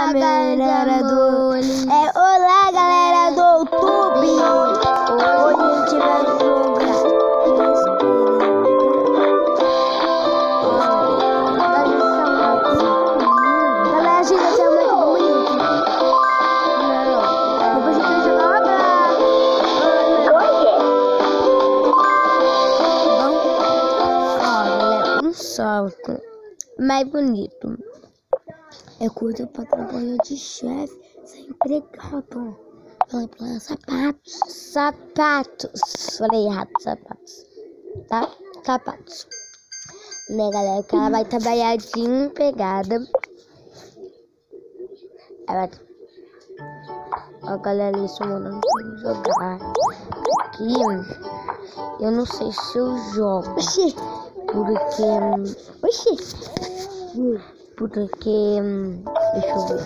Olá, galera do olá, galera do YouTube. Hoje a gente vai jogar. Galera, a gente vai ser muito bonito. Não, depois a gente vai jogar uma galera, um salto mais bonito. É coisa para trabalhar de chefe, sem empregado. Falei sapatos. Sapatos. Falei errado, sapatos. Tá? Sapatos. Né, galera? O cara vai trabalhar de empregada. Ó, galera, isso mandando jogar. Aqui, eu não sei se eu jogo. Porque, deixa eu ver.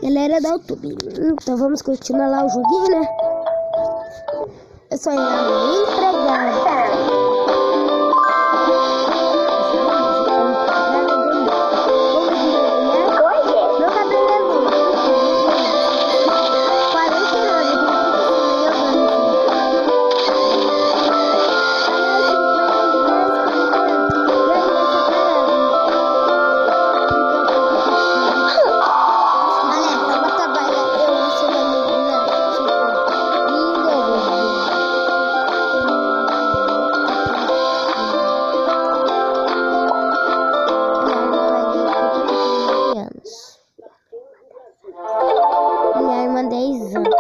Galera do YouTube, então vamos continuar lá o joguinho, né? Eu sou empregada. Minha irmã 10 anos.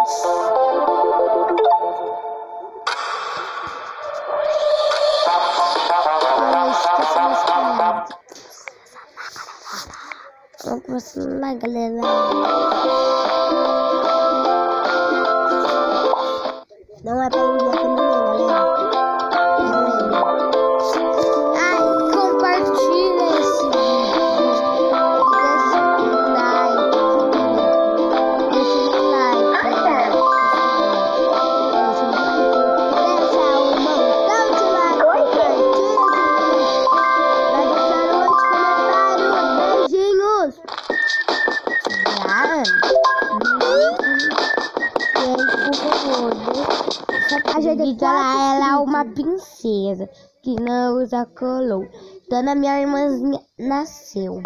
Vamos começar lá, galera. Não é pra enviar pra ninguém, galera. Compartilha esse vídeo. Ela é uma princesa que não usa color. Quando a minha irmãzinha nasceu.